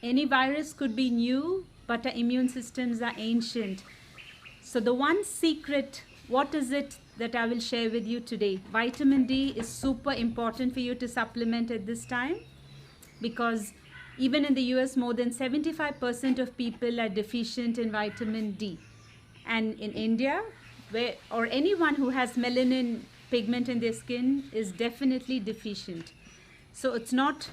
Any virus could be new, but our immune systems are ancient. So the one secret, what is it that I will share with you today? Vitamin D is super important for you to supplement at this time, because even in the US, more than 75% of people are deficient in vitamin D. And in India, or anyone who has melanin pigment in their skin is definitely deficient. So it's not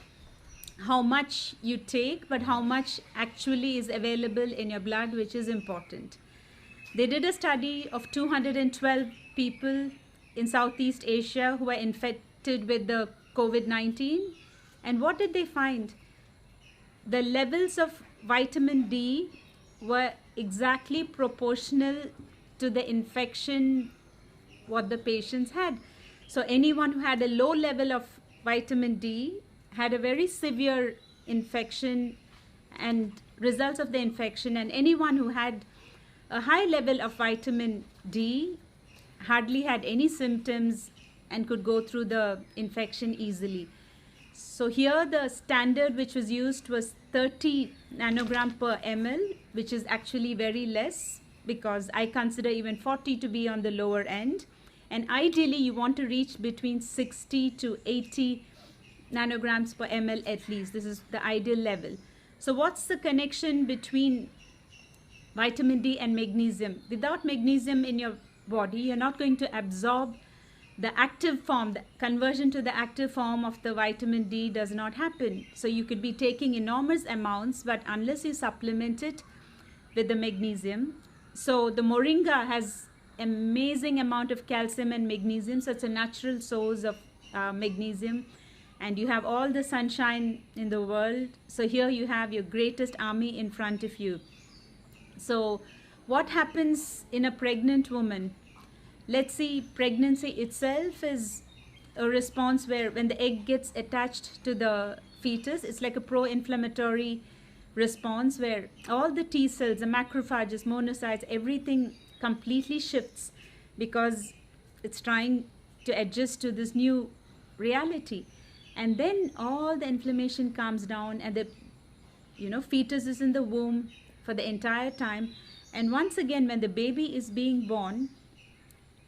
how much you take, but how much actually is available in your blood, which is important. They did a study of 212 people in Southeast Asia who were infected with the COVID-19. And what did they find? The levels of vitamin D were exactly proportional to the infection what the patients had. So anyone who had a low level of vitamin D had a very severe infection and results of the infection, and anyone who had a high level of vitamin D hardly had any symptoms and could go through the infection easily. So here the standard which was used was 30 nanogram per ml, which is actually very less, because I consider even 40 to be on the lower end. And ideally you want to reach between 60 to 80 nanograms per ml at least. This is the ideal level. So what's the connection between vitamin D and magnesium? Without magnesium in your body, you're not going to absorb the active form. The conversion to the active form of the vitamin D does not happen. So you could be taking enormous amounts, but unless you supplement it with the magnesium. So the moringa has amazing amount of calcium and magnesium, so it's a natural source of magnesium. And you have all the sunshine in the world. So here you have your greatest army in front of you. So what happens in a pregnant woman? Let's see, pregnancy itself is a response where when the egg gets attached to the fetus, it's like a pro-inflammatory response where all the T cells, the macrophages, monocytes, everything completely shifts because it's trying to adjust to this new reality. And then all the inflammation calms down, and the fetus is in the womb for the entire time. And once again, when the baby is being born,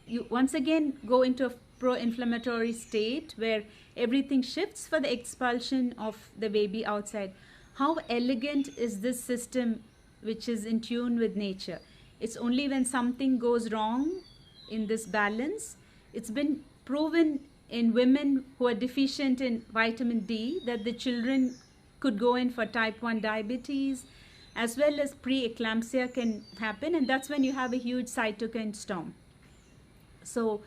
you once again go into a pro-inflammatory state where everything shifts for the expulsion of the baby outside. How elegant is this system which is in tune with nature? It's only when something goes wrong in this balance. It's been proven in women who are deficient in vitamin D that the children could go in for type 1 diabetes, as well as preeclampsia can happen, and that's when you have a huge cytokine storm. So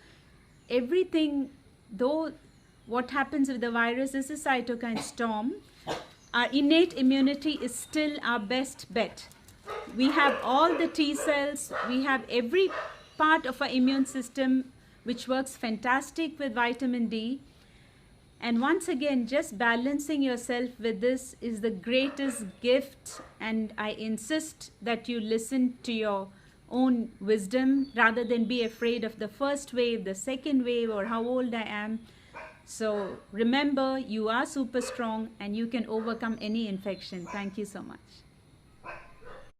everything, though what happens with the virus is a cytokine storm, our innate immunity is still our best bet. We have all the T cells, we have every part of our immune system which works fantastic with vitamin D. And once again, just balancing yourself with this is the greatest gift, and I insist that you listen to your own wisdom rather than be afraid of the first wave, the second wave, or how old I am. So remember, you are super strong and you can overcome any infection. Thank you so much.